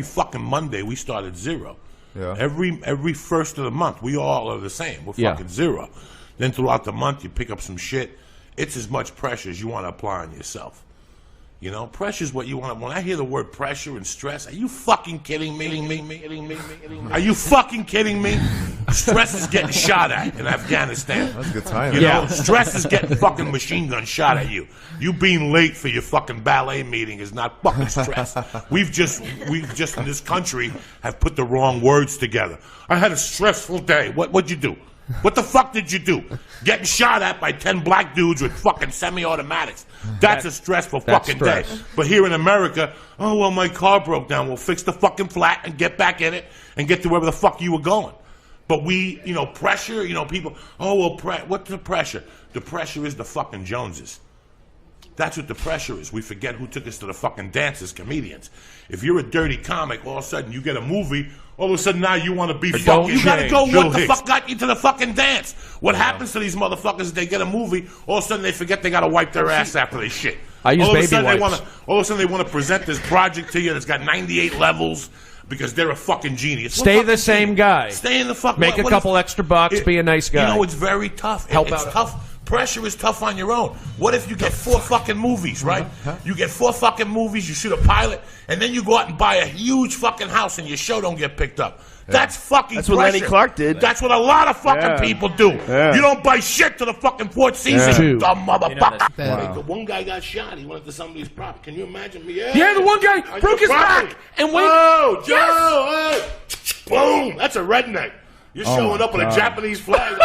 fucking Monday we start at 0. Yeah. Every first of the month, we all are the same. We're fucking 0. Then throughout the month, you pick up some shit. It's as much pressure as you want to apply on yourself. You know, pressure is what you want. When I hear the word pressure and stress, are you fucking kidding me? Are you fucking kidding me? Stress is getting shot at in Afghanistan. That's a good time. You know, stress is getting fucking machine gun shot at you. You being late for your fucking ballet meeting is not fucking stress. We've just in this country have put the wrong words together. I had a stressful day. What'd you do? What the fuck did you do? Getting shot at by 10 black dudes with fucking semi-automatics. That's a stressful fucking day. But here in America, oh, well, my car broke down. We'll fix the fucking flat and get back in it and get to wherever the fuck you were going. But we, you know, pressure, you know, people, oh, well, what's the pressure? The pressure is the fucking Joneses. That's what the pressure is. We forget who took us to the fucking dance as comedians. If you're a dirty comic, all of a sudden you get a movie, all of a sudden now you want to be fucking... You gotta go, what the fuck got you to the fucking dance? What happens to these motherfuckers is they get a movie, all of a sudden they forget they gotta wipe their ass after they shit. I use baby wipes. All of a sudden they want to present this project to you that's got 98 levels because they're a fucking genius. Stay the same guy. Stay in the fucking... Make a couple extra bucks, be a nice guy. You know, it's very tough. It's tough. Pressure is tough on your own. What if you get 4 fucking movies, right? You get 4 fucking movies, you shoot a pilot, and then you go out and buy a huge fucking house and your show don't get picked up. That's fucking That's what Lenny Clark did. That's what a lot of fucking people do. You don't buy shit to the fucking 4th season, you dumb motherfucker. Wow. One guy got shot. He went to somebody's prop. Can you imagine me? Yeah, the one guy broke his back and went... Oh, Joe! Yes. Boom! That's a redneck. You're showing up with a Japanese flag.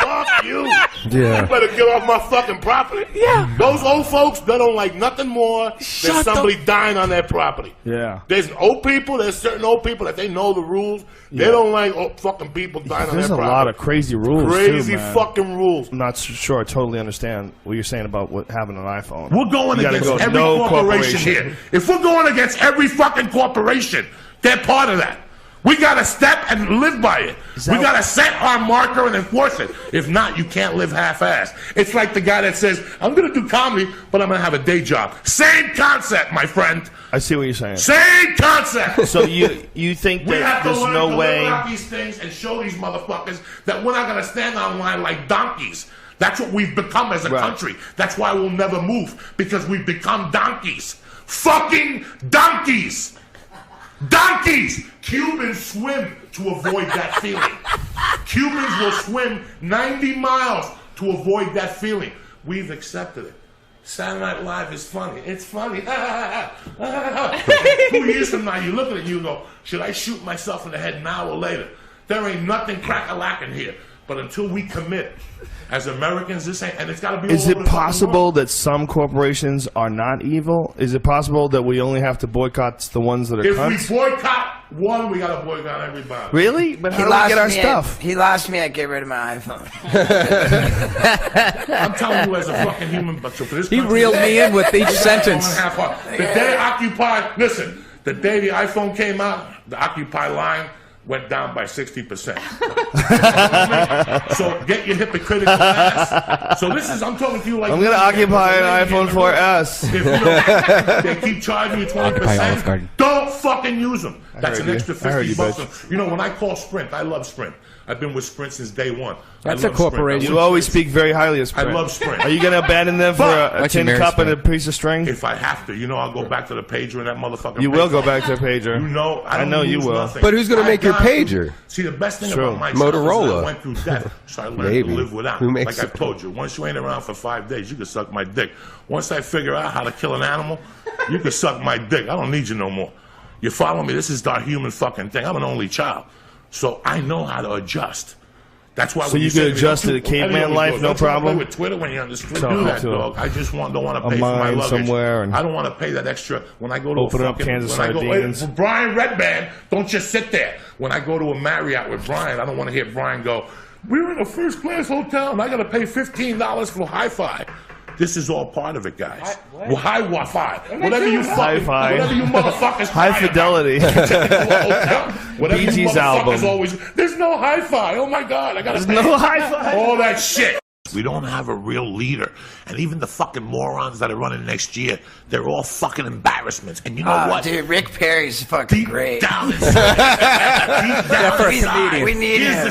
Fuck you. Yeah. You better get off my fucking property. Yeah. Those old folks, they don't like nothing more than somebody dying on their property. Yeah. There's old people, there's certain old people that they know the rules. They don't like fucking people dying on their property. There's a lot of crazy rules, Crazy too, man. fucking rules. I'm not sure I totally understand what you're saying about having an iPhone. We're going against every corporation here. If we're going against every fucking corporation, they're part of that. We gotta step and live by it. We gotta set our marker and enforce it. If not, you can't live half-assed. It's like the guy that says, I'm gonna do comedy, but I'm gonna have a day job. Same concept, my friend. I see what you're saying. Same concept. So you think that there's no way... We have to learn these things and show these motherfuckers that we're not gonna stand online like donkeys. That's what we've become as a country. That's why we'll never move, because we've become donkeys. Fucking donkeys! Donkeys! Cubans swim to avoid that feeling. Cubans will swim 90 miles to avoid that feeling. We've accepted it. Saturday Night Live is funny. It's funny. 2 years from now, you look at it and you go, should I shoot myself in the head now or later? There ain't nothing crack-a-lacking here. But until we commit, as Americans, this ain't, and it's got to be. Is it possible that some corporations are not evil? Is it possible that we only have to boycott the ones that are cunts? If we boycott one, we got to boycott everybody. Really? But how do we get our stuff? He lost me. I get rid of my iPhone. I'm telling you, as a fucking human, but so for this he reeled me in with each sentence. The day Occupy, listen, the day the iPhone came out, the Occupy line went down by 60%. So get your hypocritical ass. So this is, I'm talking to you like... I'm going to occupy an iPhone 4S. If you don't, they keep charging you 20%. Don't fucking use them. That's an extra 50 bucks. You know, when I call Sprint, I love Sprint. I've been with Sprint since day one. That's a corporation. You always speak very highly of Sprint. I love Sprint. Are you going to abandon them for a tin cup and a piece of string? If I have to. You know, I'll go back to the pager and that motherfucker. You will go back to the pager. You know, I know you will. Nothing. But who's going to make your pager? See, the best thing about my Motorola. is I went through death, so I learned to live without. Like I've told you, once you ain't around for 5 days, you can suck my dick. Once I figure out how to kill an animal, you can suck my dick. I don't need you no more. You follow me? This is our human fucking thing. I'm an only child, so I know how to adjust. That's why. So you can adjust to the caveman life, no problem. With Twitter when you're on the street, do that, dog. I just don't want to pay for my luggage. Somewhere and I don't want to pay that extra when I go to open up Kansas sardines. Brian Redband, don't just sit there. When I go to a Marriott with Brian, I don't want to hear Brian go, "We're in a first-class hotel and I got to pay $15 for Hi-Fi." This is all part of it, guys. Well, high Wi-Fi, whatever you motherfuckers. High fidelity. Whatever BG's you motherfuckers album. always. There's no Hi-Fi. Oh my God, I gotta pay. No Hi-Fi. All that shit. We don't have a real leader. And even the fucking morons that are running next year, they're all fucking embarrassments. And you know what? Dude, Rick Perry's fucking great. Down inside, for a comedian. We need him.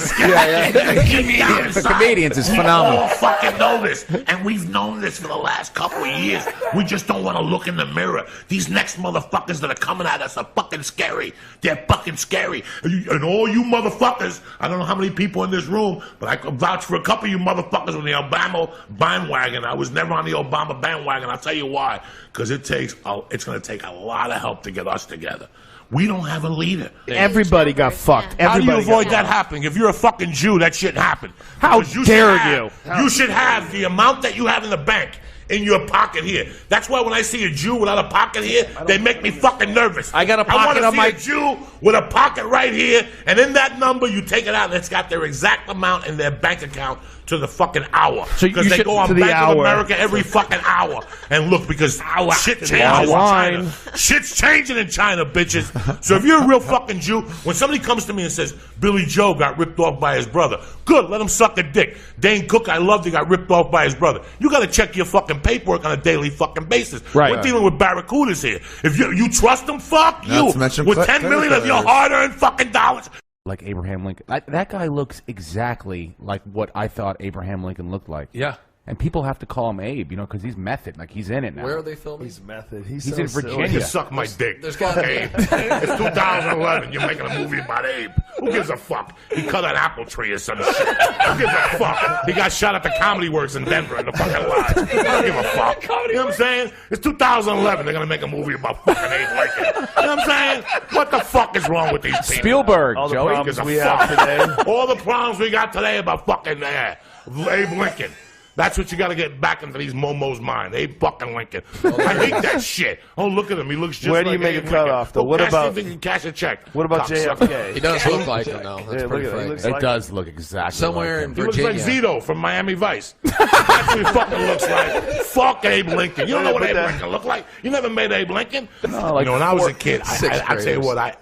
For comedians, it's phenomenal. We all fucking know this, and we've known this for the last couple of years. We just don't want to look in the mirror. These next motherfuckers that are coming at us are fucking scary. They're fucking scary. And all you motherfuckers, I don't know how many people in this room, but I can vouch for a couple of you motherfuckers on the Obama bandwagon. I was never on the Obama bandwagon. I'll tell you why. Because it's going to take a lot of help to get us together. We don't have a leader. Everybody got fucked. How do you Everybody avoid that happening? If you're a fucking Jew, that shouldn't happen. How Because dare you? You should have the amount that you have in the bank in your pocket here. That's why when I see a Jew without a pocket here, they make me fucking nervous. I got a pocket on I want to see a Jew with a pocket right here, and in that number, you take it out, and it's got their exact amount in their bank account to the fucking hour. Because they go on Bank of America every fucking hour. And look, because shit changes in China. Shit's changing in China, bitches. So if you're a real fucking Jew, when somebody comes to me and says, Billy Joe got ripped off by his brother, good, let him suck a dick. Dane Cook, I loved, he got ripped off by his brother. You got to check your fucking paperwork on a daily fucking basis. Right. We're dealing with barracudas here. If you trust them, fuck you. With 10 million of your hard-earned fucking dollars. Like Abraham Lincoln. That guy looks exactly like what I thought Abraham Lincoln looked like. Yeah. And people have to call him Abe, because he's method. Like, he's in it now. Where are they filming? He's method. He's in Virginia. You suck my dick. There's got to be. Abe. It's 2011. You're making a movie about Abe. Who gives a fuck? He cut an apple tree or some shit. Who gives a fuck? He got shot at the Comedy Works in Denver in the fucking lodge. I don't give a fuck. You know what I'm saying? It's 2011. They're going to make a movie about fucking Abe Lincoln. You know what I'm saying? What the fuck is wrong with these people? Spielberg, All the Joey. problems we have today. All the problems we got today about fucking Abe Lincoln. That's what you got to get back into these momos' mind. Abe fucking Lincoln. I hate that shit. Oh, look at him. He looks just Where do like you make Abe a cutoff, though? What about- you can cash a check? What about Cocksucker. JFK? He does look like him, though. That's Yeah, pretty look at it. He frightening. looks It like does look exactly Somewhere like in He looks Virginia. like Zito from Miami Vice. That's what he fucking looks like. Fuck Abe Lincoln. You don't know what Abe Lincoln looked like? You never met Abe Lincoln? No, when I was a kid, I tell you what, I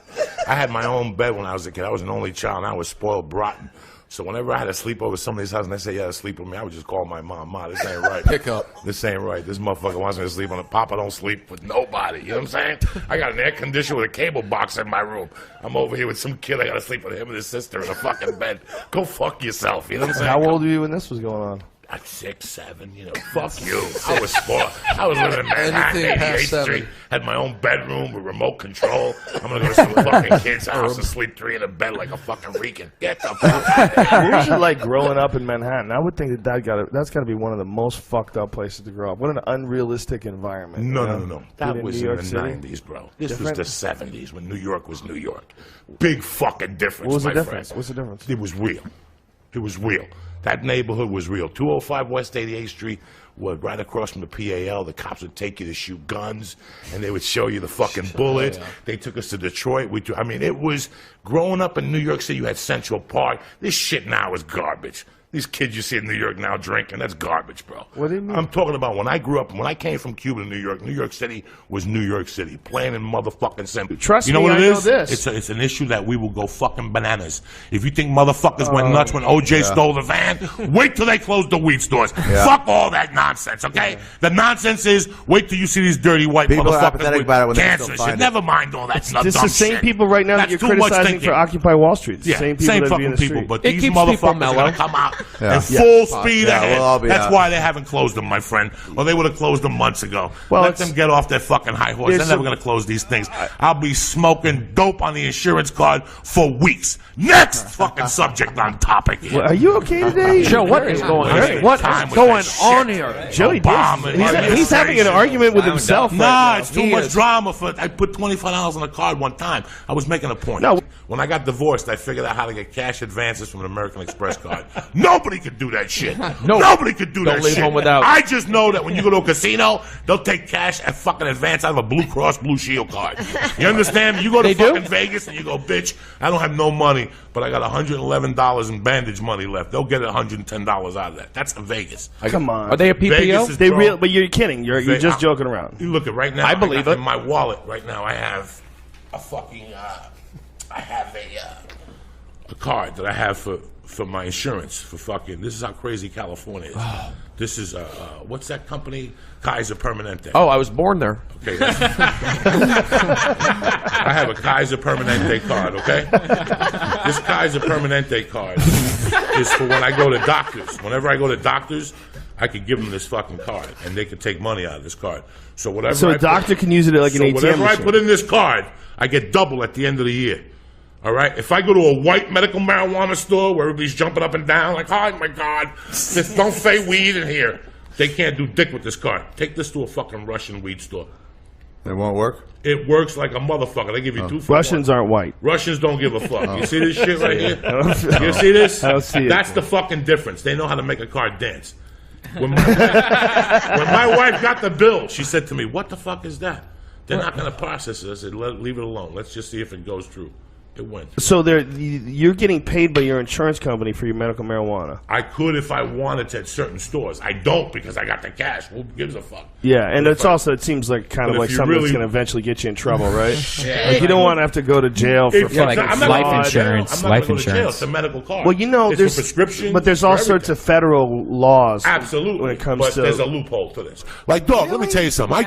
had my own bed when I was a kid. I was an only child, and I was spoiled rotten. So whenever I had to sleep over somebody's house and they say, yeah, sleep with me, I would just call my mom, Ma, this ain't right. Pick up. This ain't right. This motherfucker wants me to sleep on it. Papa don't sleep with nobody. You know what I'm saying? I got an air conditioner with a cable box in my room. I'm over here with some kid. I got to sleep with him and his sister in a fucking bed. Go fuck yourself. You know what I'm saying? How old were you when this was going on? At 6, 7, fuck you. I was spoiled. I was living in Manhattan, Anything past 88th 7. Street. Had my own bedroom with remote control. I'm gonna go to some fucking kid's house and sleep 3 in a bed like a fucking Rican. Get the fuck out of here. What was it like growing up in Manhattan? I would think that's got to be one of the most fucked up places to grow up. What an unrealistic environment. No. That Being in was New in York the City? 90s, bro. This Different? was the 70s when New York was New York. Big fucking difference, What was the my difference? friend. What's the difference? It was real. It was real. That neighborhood was real. 205 West 88th Street was right across from the PAL. The cops would take you to shoot guns, and they would show you the fucking bullets. They took us to Detroit. It was growing up in New York City. You had Central Park. This shit now is garbage. These kids you see in New York now drinking, that's garbage, bro. What do you mean? I'm talking about when I grew up, when I came from Cuba to New York City was New York City. Plain and motherfucking simple. Trust you know me, what it I know is? this. It's an issue that we will go fucking bananas. If you think motherfuckers went nuts when OJ stole the van, wait till they close the weed stores. Fuck all that nonsense, okay? The nonsense is wait till you see these dirty white People are motherfuckers apathetic with about it when they cancer still shit. find it. Never mind all that dumb shit. It's the same people right now that That's you're too much criticizing thinking. for Occupy Wall Street. It's the Yeah, same people that be fucking in the people, street. but It these keeps people motherfuckers are mellow. going to come out Yeah. and full speed Yeah, ahead. we'll all be That's out. why they haven't closed them, my friend. Or they would have closed them months ago. Well, Let it's- them get off their fucking high horse. They're There's never some- going to close these things. I'll be smoking dope on the insurance card for weeks. Next fucking subject on topic here. Well, are you okay today? Joe, what is going Wasting on? What time is with going that on shit. here? Joey Obama Diaz. He's having an argument with himself right Nah, now. it's too He much is. drama for. I put $25 on a card one time. I was making a point. No. When I got divorced, I figured out how to get cash advances from an American Express card. Nobody could do that shit. Nobody could do Don't that leave shit. home without. I just know that when you go to a casino, they'll take cash at fucking advance out of a Blue Cross Blue Shield card. You understand? You go to They do? fucking Vegas and you go, bitch, I don't have no money, but I got $111 in bandage money left. They'll get $110 out of that. That's in Vegas. Come on. Are they a Vegas PPO? is They grown. real, but you're kidding. You're just joking around. You look at right now. I believe got it. In my wallet right now, I have a fucking. I have a card that I have for my insurance for fucking. This is how crazy California is. This is what's that company? Kaiser Permanente. Oh, I was born there. Okay. I have a Kaiser Permanente card. Okay. This Kaiser Permanente card is for when I go to doctors. Whenever I go to doctors, I could give them this fucking card, and they could take money out of this card. So whatever. So a doctor can use it like an ATM whatever machine. I put in this card, I get double at the end of the year. All right. If I go to a white medical marijuana store where everybody's jumping up and down like, oh my God, just don't say weed in here. They can't do dick with this card. Take this to a fucking Russian weed store. It won't work? It works like a motherfucker. They give you 2 for Russians 1. aren't white. Russians don't give a fuck. You see this shit right here? You see this? I don't see it. That's the fucking difference. They know how to make a card dance. When my wife got the bill, she said to me, what the fuck is that? They're not going to process it. I said, leave it alone. Let's just see if it goes through. It went. So you're getting paid by your insurance company for your medical marijuana. I could if I wanted to at certain stores. I don't because I got the cash. Who gives a fuck? Yeah, and it seems like kind of But like if you something that's really- going to eventually get you in trouble, right? Like you don't want to have to go to jail for If- like I'm not life gonna go to jail. insurance, I'm not life gonna go to jail. insurance. It's a medical card. Well, you know, it's there's for prescription, but there's for all sorts of everything. federal laws. Absolutely. when it comes but to there's a loophole to this. Like, dog, let me tell you something. I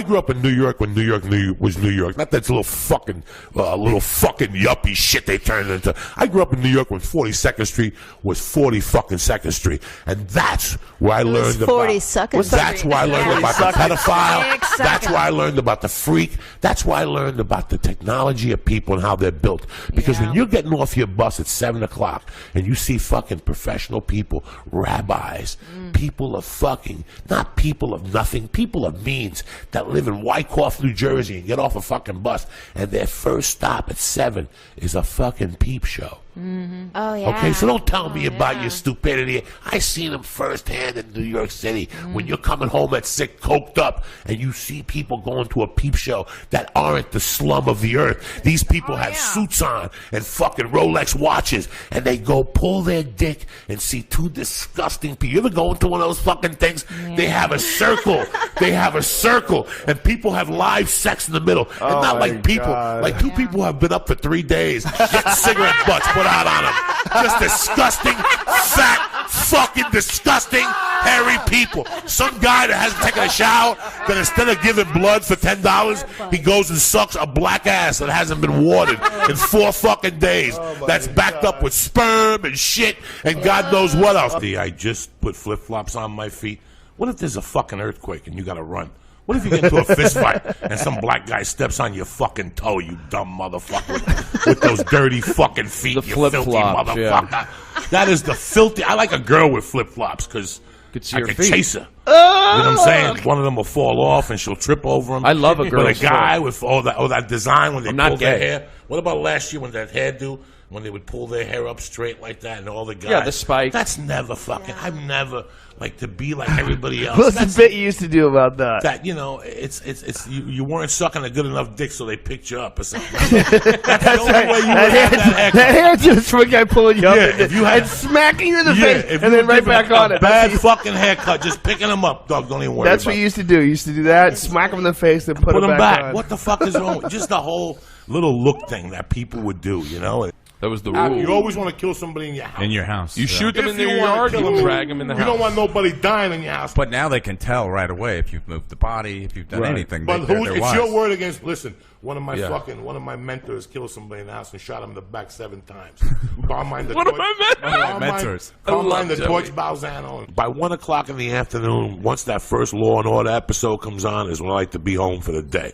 grew up in New York when New York was New York. Not that little fucking yuppie shit they turned into. I grew up in New York when 42nd Street was 40 fucking 2nd Street, and that's where I learned about. 42nd That's Street. where I learned about the pedophile. Exactly. That's where I learned about the freak. That's why I learned about the technology of people and how they're built. Because when you're getting off your bus at 7 o'clock and you see fucking professional people, rabbis, people of fucking, not people of nothing, people of means that live in Wyckoff, New Jersey and get off a fucking bus and their first stop at 7 is a fucking peep show. Oh, yeah. Okay, so don't tell me about your stupidity. I seen them firsthand in New York City. When you're coming home at 6, coked up, and you see people going to a peep show that aren't the slum of the earth. These people have suits on and fucking Rolex watches, and they go pull their dick and see 2 disgusting people. You ever go into one of those fucking things? They have a circle. They have a circle, and people have live sex in the middle. And not my like people, God. like 2 people have been up for 3 days, getting cigarette butts put out on them. Just disgusting, fat, fucking disgusting, hairy people. Some guy that hasn't taken a shower, that instead of giving blood for $10, he goes and sucks a black ass that hasn't been watered in 4 fucking days. That's backed up with sperm and shit and God knows what else. I just put flip-flops on my feet. What if there's a fucking earthquake and you gotta run? What if you get into a fist fight and some black guy steps on your fucking toe, you dumb motherfucker, with those dirty fucking feet, The you filthy flip-flops, motherfucker. yeah. That is the filthy. I like a girl with flip-flops because see I your can feet. chase her. You know what I'm saying? One of them will fall off and she'll trip over him. I love a But girl's a guy with all that design when they I'm not pull their gay. hair. What about last year when that hairdo? When they would pull their hair up straight like that and all the guys. Yeah, the spike. That's never fucking. I've never like to be like everybody else. What's That's the bit you used to do about that? that, you know, it's you weren't sucking a good enough dick, so they picked you up or something. That's the only way you would have that haircut. That hair just from a guy pulling you up Yeah, if you had- and smacking you in the Yeah, face if and you then were right giving back a on it. bad fucking haircut, just picking them up, dog. Don't even worry. That's about what you it. used to do. You used to do that, smack him in the face, then put Put him them back back. on. What the fuck is wrong with just the whole little look thing that people would do? You know, That was the You rule. always want to kill somebody in your house. In your house. You shoot them If in their you wanna yard, kill you them, drag them in the You house. don't want nobody dying in your house. But now they can tell right away if you've moved the body, if you've done anything. But they're it's wise. your word against. Listen, one of my Yeah. mentors killed somebody in the house and shot him in the back 7 times. Carmine the One of my Carmine- mentors. Carmine love the Joey. Torch Balzano. by 1 o'clock in the afternoon, once that first Law and Order episode comes on, is when I like to be home for the day.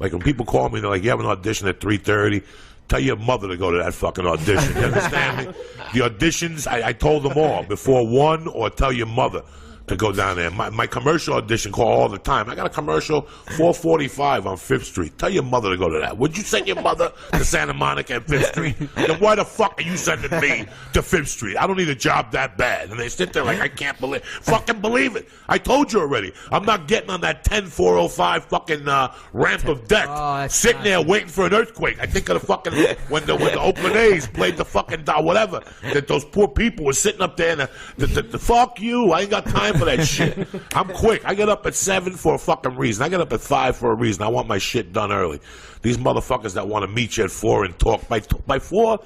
Like when people call me, they're like, "You have an audition at 3:30." Tell your mother to go to that fucking audition. You understand me? The auditions, I told them all before 1, or tell your mother to go down there. My commercial audition call all the time. I got a commercial 445 on 5th Street. Tell your mother to go to that. Would you send your mother to Santa Monica and 5th Street? Then why the fuck are you sending me to 5th Street? I don't need a job that bad. And they sit there like, I can't fucking believe it. I told you already. I'm not getting on that 10405 fucking ramp of death. Sitting there waiting for an earthquake. I think of the fucking, when the Oakland A's played the fucking, whatever, that those poor people were sitting up there and the fuck you. I ain't got time for that shit. I'm quick. I get up at 7 for a fucking reason. I get up at 5 for a reason. I want my shit done early. These motherfuckers that want to meet you at 4 and talk by 4,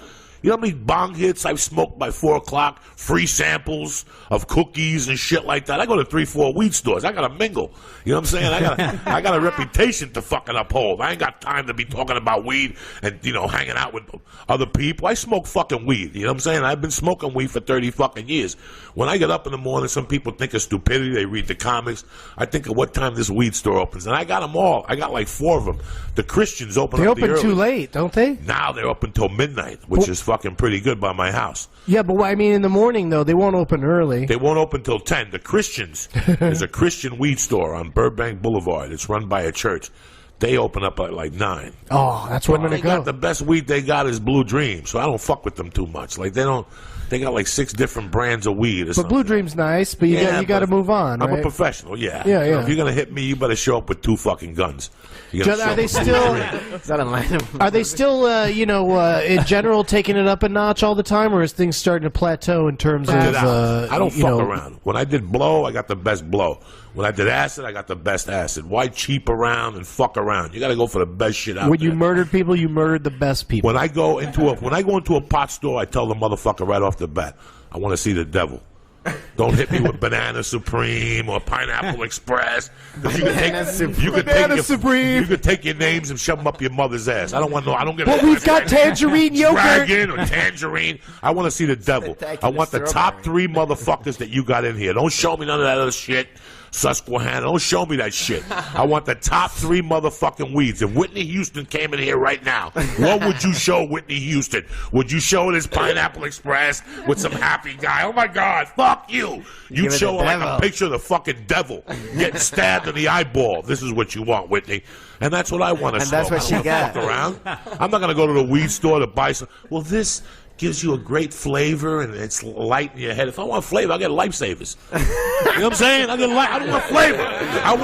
You know how many bong hits I've smoked by 4 o'clock? Free samples of cookies and shit like that. I go to 3-4 weed stores. I gotta mingle. You know what I'm saying? I got a reputation to fucking uphold. I ain't got time to be talking about weed and, you know, hanging out with other people. I smoke fucking weed. You know what I'm saying? I've been smoking weed for 30 fucking years. When I get up in the morning, some people think of stupidity. They read the comics. I think of what time this weed store opens. And I got them all. I got like 4 of them. The Christians open They up the open too early. late, don't they? Now they're up until midnight, which is fucking pretty good by my house. Yeah, but I mean, in the morning though, they won't open early. They won't open till 10. The Christians, there's a Christian weed store on Burbank Boulevard. It's run by a church. They open up at like 9. Oh, that's where I'm gonna They go. got the best weed they got is Blue Dream, so I don't fuck with them too much. Like they got like 6 different brands of weed or But something. Blue Dream's nice, but you got to but move on, I'm right? a professional, yeah. Yeah, You know, yeah. if you're gonna hit me, you better show up with 2 fucking guns. You gotta John, show are up they with Blue still? Dream. Is that a line of Are they still, in general, taking it up a notch all the time, or is things starting to plateau in terms Check of? it out. I don't you fuck know, around. When I did blow, I got the best blow. When I did acid, I got the best acid. Why cheap around and fuck around? You got to go for the best shit out When there. you murdered people, you murdered the best people. When I go into a pot store, I tell the motherfucker right off the bat, I want to see the devil. Don't hit me with Banana Supreme or Pineapple Express. 'Cause you could take your names and shove them up your mother's ass. I don't want no. I don't get. But we've got tangerine yogurt. Dragon or tangerine. I want to see the devil. I want the top 3 motherfuckers that you got in here. Don't show me none of that other shit. Susquehanna. Don't show me that shit. I want the top 3 motherfucking weeds. If Whitney Houston came in here right now, what would you show Whitney Houston? Would you show this Pineapple Express with some happy guy? Oh my God, fuck you. You'd Give it show the her like devil. a picture of the fucking devil getting stabbed in the eyeball. This is what you want, Whitney. And that's what I want to And smoke. that's what I she don't wanna got. fuck around. I'm not going to go to the weed store to buy some. Well, this gives you a great flavor and it's light in your head. If I want flavor, I'll get Lifesavers. You know what I'm saying? I don't want flavor. I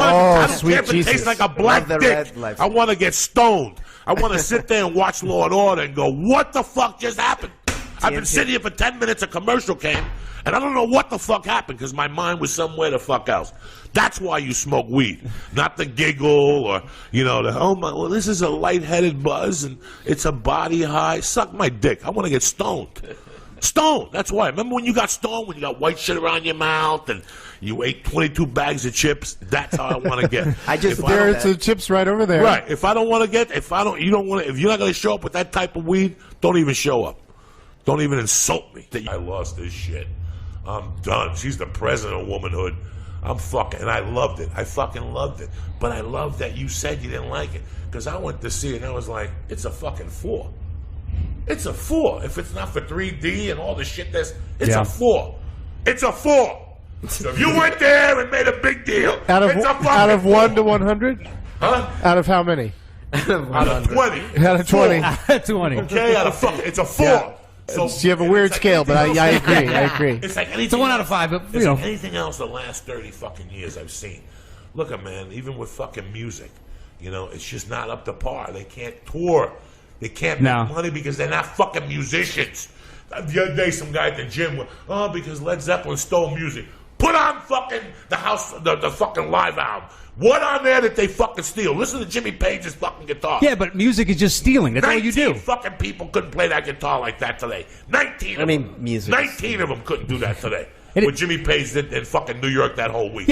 don't sweet care if it Jesus. tastes like a black Love the dick. red Lifesavers. I want to get stoned. I want to sit there and watch Law and Order and go, what the fuck just happened? I've been sitting here for 10 minutes, a commercial came, and I don't know what the fuck happened because my mind was somewhere the fuck else. That's why you smoke weed, not the giggle or, well, this is a lightheaded buzz and it's a body high. Suck my dick. I want to get stoned. Stoned. That's why. Remember when you got stoned, when you got white shit around your mouth and you ate 22 bags of chips? That's how I want to get. There's the chips right over there. Right. If I don't want to get, if you're not going to show up with that type of weed, don't even show up. Don't even insult me. I lost this shit. I'm done. She's the president of womanhood. And I loved it. I fucking loved it. But I love that you said you didn't like it. Because I went to see it and I was like, it's a fucking 4. It's a 4. If it's not for 3D and all the shit it's a 4. It's a 4. So if you went there and made a big deal, Out of it's a fucking out of 4. 1 to 100. Huh? Out of how many? Out of 20. Out of 20. 20. Okay, out of fucking, it's a 4. Yeah. So You have a weird it's like scale, but anything I else- agree. I agree. It's like anything It's a 1 out else- of 5, but It's you like know. anything else the last 30 fucking years I've seen. Look at man, even with fucking music, it's just not up to par. They can't tour. They can't No. make money because they're not fucking musicians. The other day, some guy at the gym went, because Led Zeppelin stole music. Put on fucking the fucking live album. What on there did they fucking steal? Listen to Jimmy Page's fucking guitar. Yeah, but music is just stealing. That's all 19 you do. fucking people couldn't play that guitar like that today. 19 of them. music. 19 of them couldn't do that today. It- What Jimmy Page did in fucking New York that whole week.